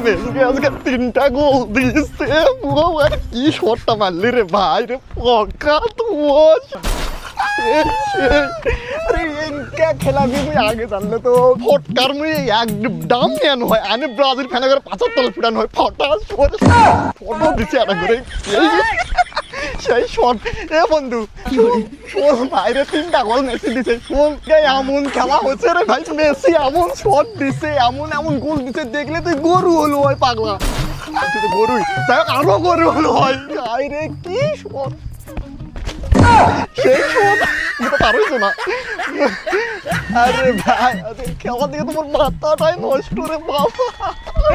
Messi আজকে 3টা গোল দিয়েছে। পুরো কি শটটা মারলি রে ভাই রে, পকা তোমার আরে এনকা খেলাবি মুই আগে জানলে তো ফটকার মুই একদম নেন হয় আমি ব্রাজিল ফ্যান করে 75 ফুটান হয় ফটাস করে ফটো দিছে আর করে সেই শট এ বন্ধু ও বাইরে 3টা গোল মেসি দিছে। কোন এমন খেলা হচ্ছে রে ভাই, মেসি এমন শট দিছে এমন গোল দিছে দেখলে তুই গরু হলো হয় পাগলা, তুই তো গরুই তাই আরো গরু হলো হয়। আরে কি শট সেই শট পারইছো না। আরে ভাই খেলা দেখে তোমার মাথাটাই নষ্ট রে বাবা।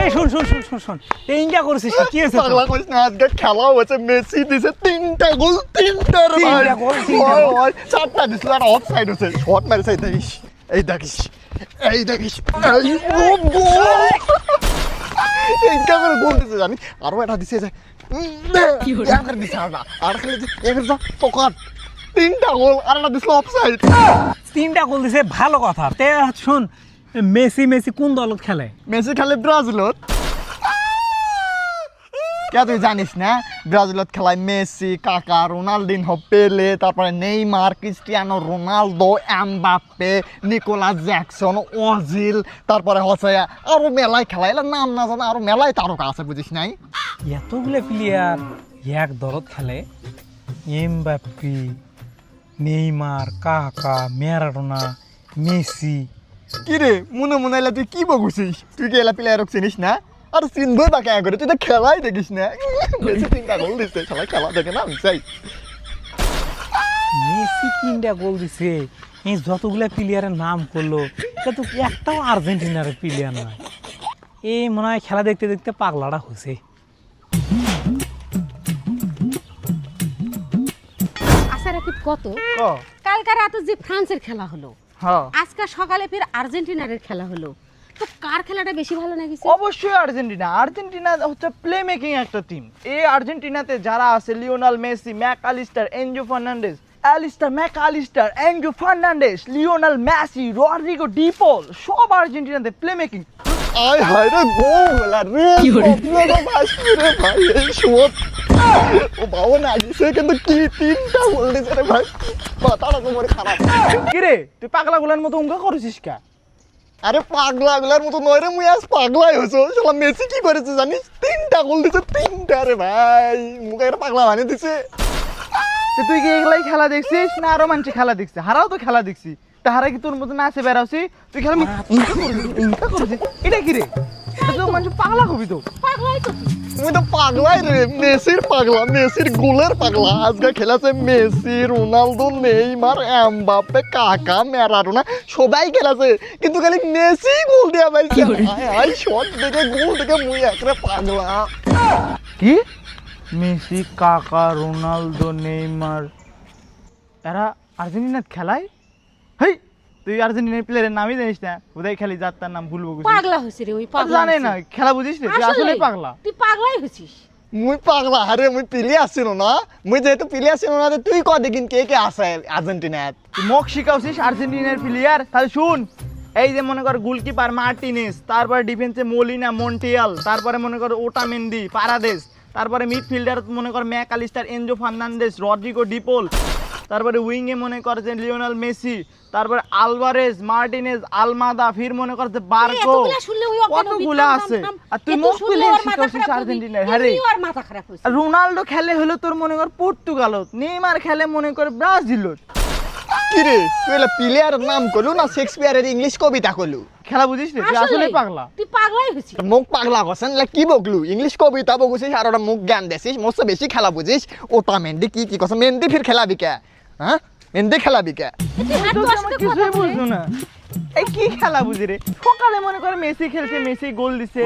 এই শুন শুন শুন শুন শুন এই ইন্ডিয়া করেছিস কি হয়েছে পাগলা কইছ না, আজকে খেলা হয়েছে মেসি দিছে 3টা গোল 3টা রে ভাই। 3টা গোল 3টা গোল 4টা দিছিল আর অফসাইড হচ্ছে, শট মারছে দেখিস এই দেখিস এই দেখিস এই গোল এই কেমন গোল দিছে জানি আরো এটা দিছে যায় কি হলো আর দিছে আর খেলে এবার যা পকার 3টা গোল আর একটা দিছিল অফসাইড। 3টা গোল দিছে ভালো কথা। তে শুন মেসি মেসি কোন দলত খেলে? মেসি খেলে ব্রাজিলত। কে তুই জানিস না ব্রাজিলত খেলায় মেসি, কাকা, রোনাল্ডিনহো, পেলে, তারপরে Neymar, Cristiano Ronaldo, Mbappe, Nicolas Jackson, Ozil, তারপরে হচ্ছে আরো মেলায় খেলায় এলার নাম না জানা আরো মেলায় তারকা আছে বুঝিস নাই। এতগুলো প্লেয়ার এক দলত খেলে, এমবাপ্পে, নেইমার, কাকা, ম্যারাডোনা, মেসি। কি রে মনে মনে এলা তুই কি বগুছিস? তুই কি এলা প্লেয়ারক চিনিস না? আর চিনবই বা কে করে, তুই তো খেলাই দেখিস না। মেসি 3টা গোল দিচ্ছে, সবাই খেলা দেখে না আমি চাই। মেসি 3টা গোল দিছে, এই যতগুলো প্লেয়ারের নাম করলো তা তো একটাও আর্জেন্টিনার প্লেয়ার নয়। এই মনে হয় খেলা দেখতে দেখতে পাগলাটা হয়েছে। আচ্ছা রাকিব কত কালকে রাতে যে ফ্রান্সের খেলা হলো, আজকে সকালে ফির আর্জেন্টিনার খেলা হলো, তো কার খেলাটা বেশি ভালো লাগছে? অবশ্যই আর্জেন্টিনা। আর্জেন্টিনা হচ্ছে প্লে মেকিং একটা টিম। এই আর্জেন্টিনাতে যারা আছে Lionel Messi, Mac Allister, Enzo Fernandez, Mac Allister, Enzo Fernandez, Lionel Messi, Rodrigo De Paul, সব আর্জেন্টিনাতে প্লে মেকিং। আয় হায় রে গোল আর রে স্বপ্নটা বাসি রে ভাই এই শট। ও বাবা না দিছে কিন্তু কি 3টা গোল দিছে রে ভাই, মাথাটা তোমার খারাপ। কি রে তুই পাগলাগুলোর মতো উঙ্কা করেছিস কা? আরে পাগলাগুলার মতো নয় রে, মুই আজ পাগলাই হইছো। শালা মেসি কি করেছে জানিস? 3টা গোল দিছে 3টা রে ভাই, মুখে একটা পাগলা বানিয়ে দিছে। তুই কি এগুলাই খেলা দেখছিস না আরো মানুষ খেলা দেখছিস? হারাও তো খেলা দেখছি, তাহারা কি তোর মতো নাচে বেড়াচ্ছি? তুই খেলা উঙ্কা করেছিস, এটা কি রে? এটা তো মানুষ পাগলা হবি তো। পাগলাই তো মুই তো পাগলাই রে, মেসির পাগলা, মেসির গোলের পাগলা। আজকে খেলাছে মেসি, রোনালদো, নেইমার, এমবাপ্পে, কাকা, ম্যারাডোনা সবাই খেলাছে, কিন্তু খালি মেসি গোল দিয়া পাইছে। আই শট দেখে গোল দেখে মুই একরে পাগলা। কি মেসি, কাকা, রোনালদো, নেইমার এরা আর্জেন্টিনার খেলায়? হেই তুই আর্জেন্টিনার প্লেয়ারের নামই জানিস না? উদয় খালি যার তার নাম ভুলবো পাগলা হইছে রে, ওই পাগলা জানে না খেলা বুঝিস রে, তুই আসলে পাগলা। তুই পাগলাই হইছিস। মুই পাগলা আরে মুই পিলে আসছিল না, মুই যেহেতু পিলে আসছিল না তুই ক দেখিন কে কে আছে আর্জেন্টিনাত। তুই মক শিখাওছিস আর্জেন্টিনার প্লেয়ার? তাহলে শুন, এই যে মনে কর গোলকিপার মার্টিনেজ, তারপরে ডিফেন্সে মলিনা, মন্টিয়াল, তারপরে মনে কর ওটামেন্ডি, পারাদেস, তারপরে মিডফিল্ডার মনে কর ম্যাকআলিস্টার, এনজো ফার্নান্ডেজ, রড্রিগো ডিপোল, তারপরে উইংয়ে মনে কর যে লিওনেল মেসি, তারপরে আলভারেজ, মার্টিনেজ, আলমাদা, ফির মনে কর যে বার্কো, কতগুলা আছে। আর তুই মুখ প্লেয়ার শিখাচ্ছিস আর্জেন্টিনার? হ্যাঁ রে, মাথা খারাপ হইছে। রোনালদো খেলে হলো তোর মনে কর পর্তুগালত, নেইমার খেলে মনে কর ব্রাজিলত। কি রে তুই এলা প্লেয়ারের নাম করলু না শেক্সপিয়ারের ইংলিশ কবিতা করলু? খেলা বুঝিস রে, তুই আসলে পাগলা। তুই পাগলাই হইছিস। মুখ পাগলা করছেন কি বকলু? ইংলিশ কবিতা বকুছিস আর ওটা মুখ জ্ঞান দেছিস, মোর চেয়ে বেশি খেলা বুঝিস। ওটা মেন্ডি কি কি করছে? মেন্ডি ফির খেলাবি কে? হ্যাঁ মেন্ডি খেলাবি কে? তুই হাত তো আসতে কিছুই বুঝলো না। এই কি খেলা বুঝি রে? সকালে মনে করে মেসি খেলছে, মেসি গোল দিছে।